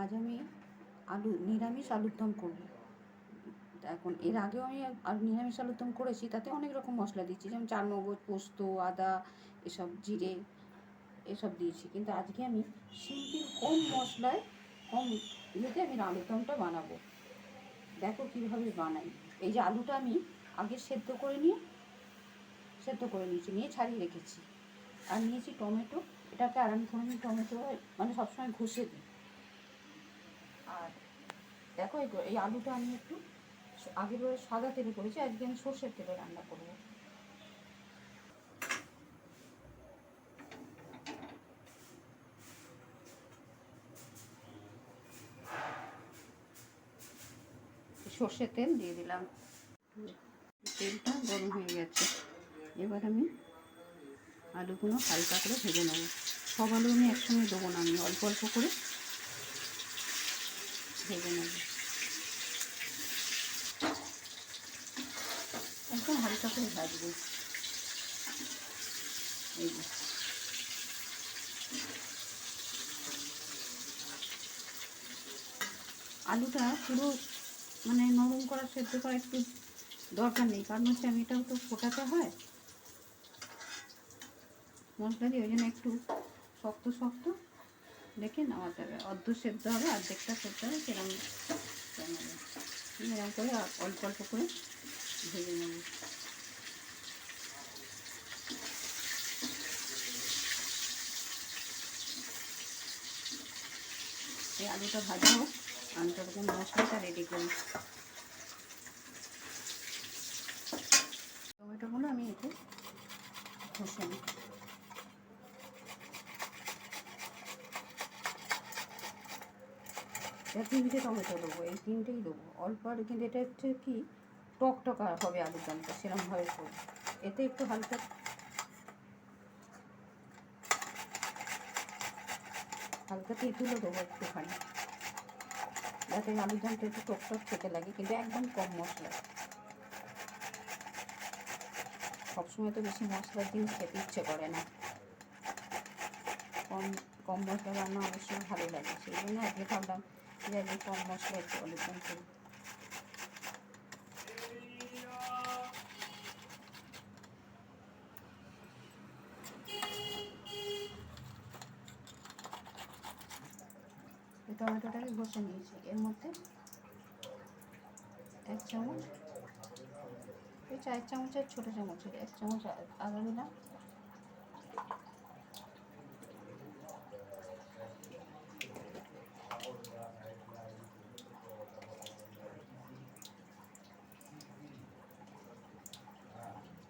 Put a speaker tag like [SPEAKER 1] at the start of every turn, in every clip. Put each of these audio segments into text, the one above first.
[SPEAKER 1] আজ আমি নিরামিষ আলুর দম করব। এখন এর আগেও আমি নিরামিষ আলুর দম করেছি, তাতে অনেক রকম মশলা দিচ্ছি, যেমন চারমগজ, পোস্ত, আদা, এসব জিরে এসব দিয়েছি। কিন্তু আজকে আমি সিম্পল কম মশলায় কম ইয়েতে আমি আলুর দমটা বানাবো। দেখো কীভাবে বানাই। এই যে আলুটা আমি আগে সেদ্ধ করে নিয়েছি, নিয়ে ছাড়িয়ে রেখেছি। আর নিয়েছি টমেটো, এটাকে আর আমি কোনোদিন টমেটো মানে সবসময় ঘষে দিই। আর দেখো এই আলুটা আমি একটু আগের বারে সাদা তেলে করেছি, আজকে আমি সর্ষের তেলে রান্না করবো। সর্ষের তেল দিয়ে দিলাম, তেলটা গরম হয়ে গেছে। এবার আমি আলুগুলো হালকা করে ভেজে নেব। সব আলু আমি একসঙ্গে দেবো না, আমি অল্প অল্প করে ভেজে নেব, একদম হালকা করে ভাজবো। এই যে আলুটা পুরো মানে নরম করা, সেদ্ধ করা একটু দরকার নেই, কারণ হচ্ছে আমি এটাও তো ফোটাতে হয় মশলা দিয়ে, ওই জন্য একটু শক্ত শক্ত দেখে নামাতে হবে। অর্ধ সেদ্ধ হবে, অর্ধেকটা সেদ্ধ হবে, সেরকম এরকম করে অল্প অল্প করে ভেজে নেব। এই আলুটা ভাজা হোক, আমি ততক্ষণ মশলাটা রেডি করি। টমেটোগুলো আমি এতে ঘষে নিই। তিনটে টমেটো দেবো, এই তিনটেই দেবো অল্প, আর কিন্তু এটা হচ্ছে কি টকটকা হবে আলুর দমটা, সেরকমভাবে করবো। এতে একটু হালকা তেঁতুলও দেবো একটুখানি, যাতে আলুর দমটা একটু টকটক খেতে লাগে, কিন্তু একদম কম মশলা। সবসময় তো বেশি মশলার জিনিস খেতে ইচ্ছে করে না, কম মশলা রান্না অনেক সময় ভালো লাগে। সেই জন্য আজকে ভাবলাম যে আজকে কম মশলা একটু আলুর দম করি। এই টমেটোটাকে ঘষে নিয়েছি, এর মধ্যে 1 চামচ, এই 4 চামচের ছোটো চামচের 1 চামচ আদা দিলাম,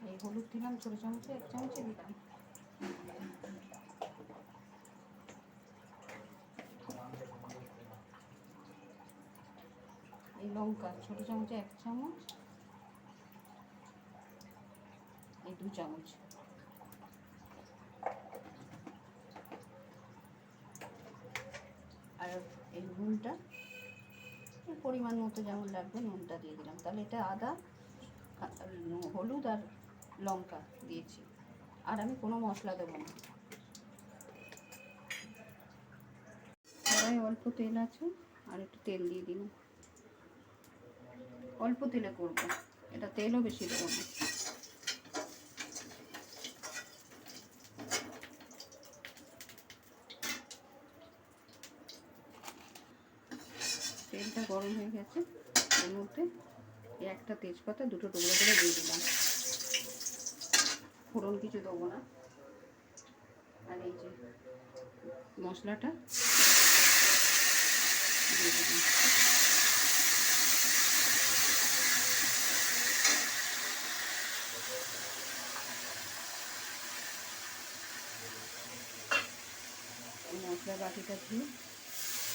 [SPEAKER 1] এই হলুদ দিলাম ছোটো চামচে, 1 চামচে দিলাম, এই লঙ্কা ছোটো চামচে 1 চামচ, এই 2 চামচ, আর এই নুনটা পরিমাণ মতো যেমন লাগবে নুনটা দিয়ে দিলাম। তাহলে এটা আদা, হলুদ আর লঙ্কা দিয়েছি, আর আমি কোনো মশলা দেবো না। কড়াই অল্প তেল আছে, আর একটু তেল দিয়ে দিলাম, অল্প তেলে করব, এটা তেলও বেশি দেবো না। তেলটা গরম হয়ে গেছে, এর মধ্যে একটা তেজপাতা 2টো টুকরো করে দিয়ে দিলাম, ফোড়ন কিছু দেবো না। আর এই যে মশলাটা দিয়ে দিলাম, মশলা বাটিটা ধুয়ে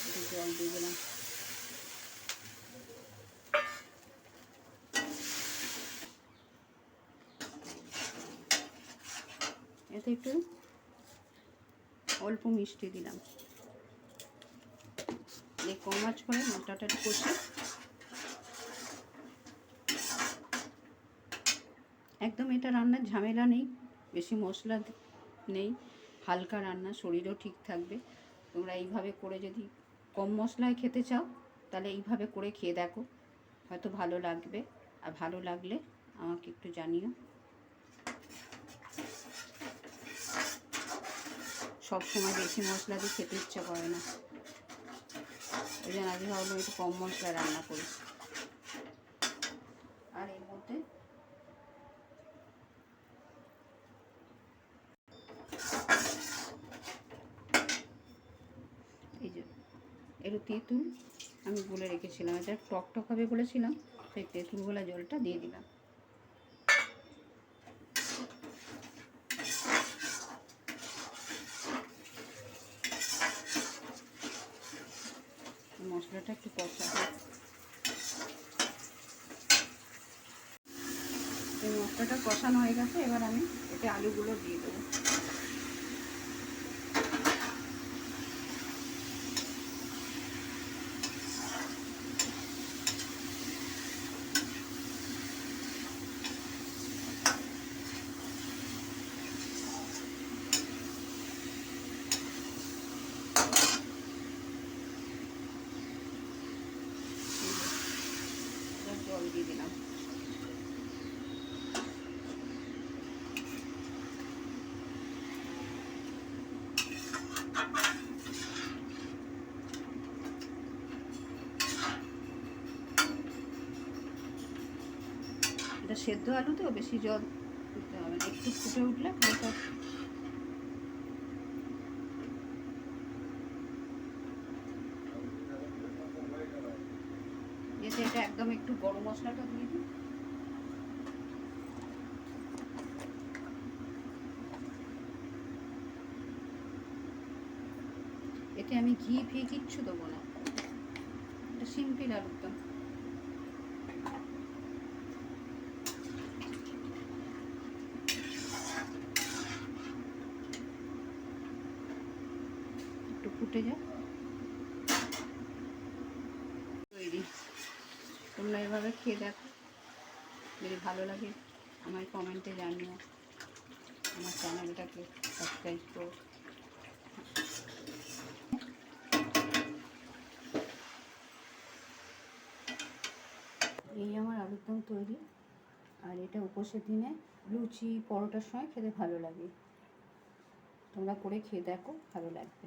[SPEAKER 1] একটু জল দিয়ে দিলাম, এতে একটু অল্প মিষ্টি দিলাম, দিয়ে কম আঁচ করে মশলাটা একটু কষে, একদম এটা রান্নার ঝামেলা নেই, বেশি মশলা নেই, হালকা রান্না, শরীরও ঠিক থাকবে। তোমরা এইভাবে করে যদি কম মশলায় খেতে চাও তাহলে এইভাবে করে খেয়ে দেখো, হয়তো ভালো লাগবে। আর ভালো লাগলে আমাকে একটু জানিও। সব সময় বেশি মশলা দিয়ে খেতে ইচ্ছা করে না, ওই জন্য আজকে ভাবলাম একটু কম মশলায় রান্না করি। আর এর মধ্যে এই যে একটু তেঁতুল আমি গুলে রেখেছিলাম, এটা টক টক হবে বলেছিলাম, সেই তেঁতুল গোলা জলটা দিয়ে দিলাম। মশলাটা একটু কষা হয়, এই মশলাটা কষানো হয়ে গেছে। এবার আমি এতে আলুগুলো দিয়ে দেবো। জল দিয়ে দিলাম। এটা সেদ্ধ আলু তো বেশি জল দিতে হবে না, একটু ফুটে উঠলে হালকা এতে এটা একদম একটু গরম মশলাটা দিয়ে দিই। এতে আমি ঘি ফি কিচ্ছু দেবো না, এটা সিম্পল আলুর দম। একটু ফুটে যায়, তৈরি। তোমরা এভাবে খেয়ে দেখো, যদি ভালো লাগে আমায় কমেন্টে জানিও, আমার চ্যানেলটাকে সাবস্ক্রাইব করো। এই আমার আলুর দম তৈরি। আর এটা উপোসের দিনে লুচি পরোটার সময় খেতে ভালো লাগে, তোমরা করে খেয়ে দেখো, ভালো লাগবে।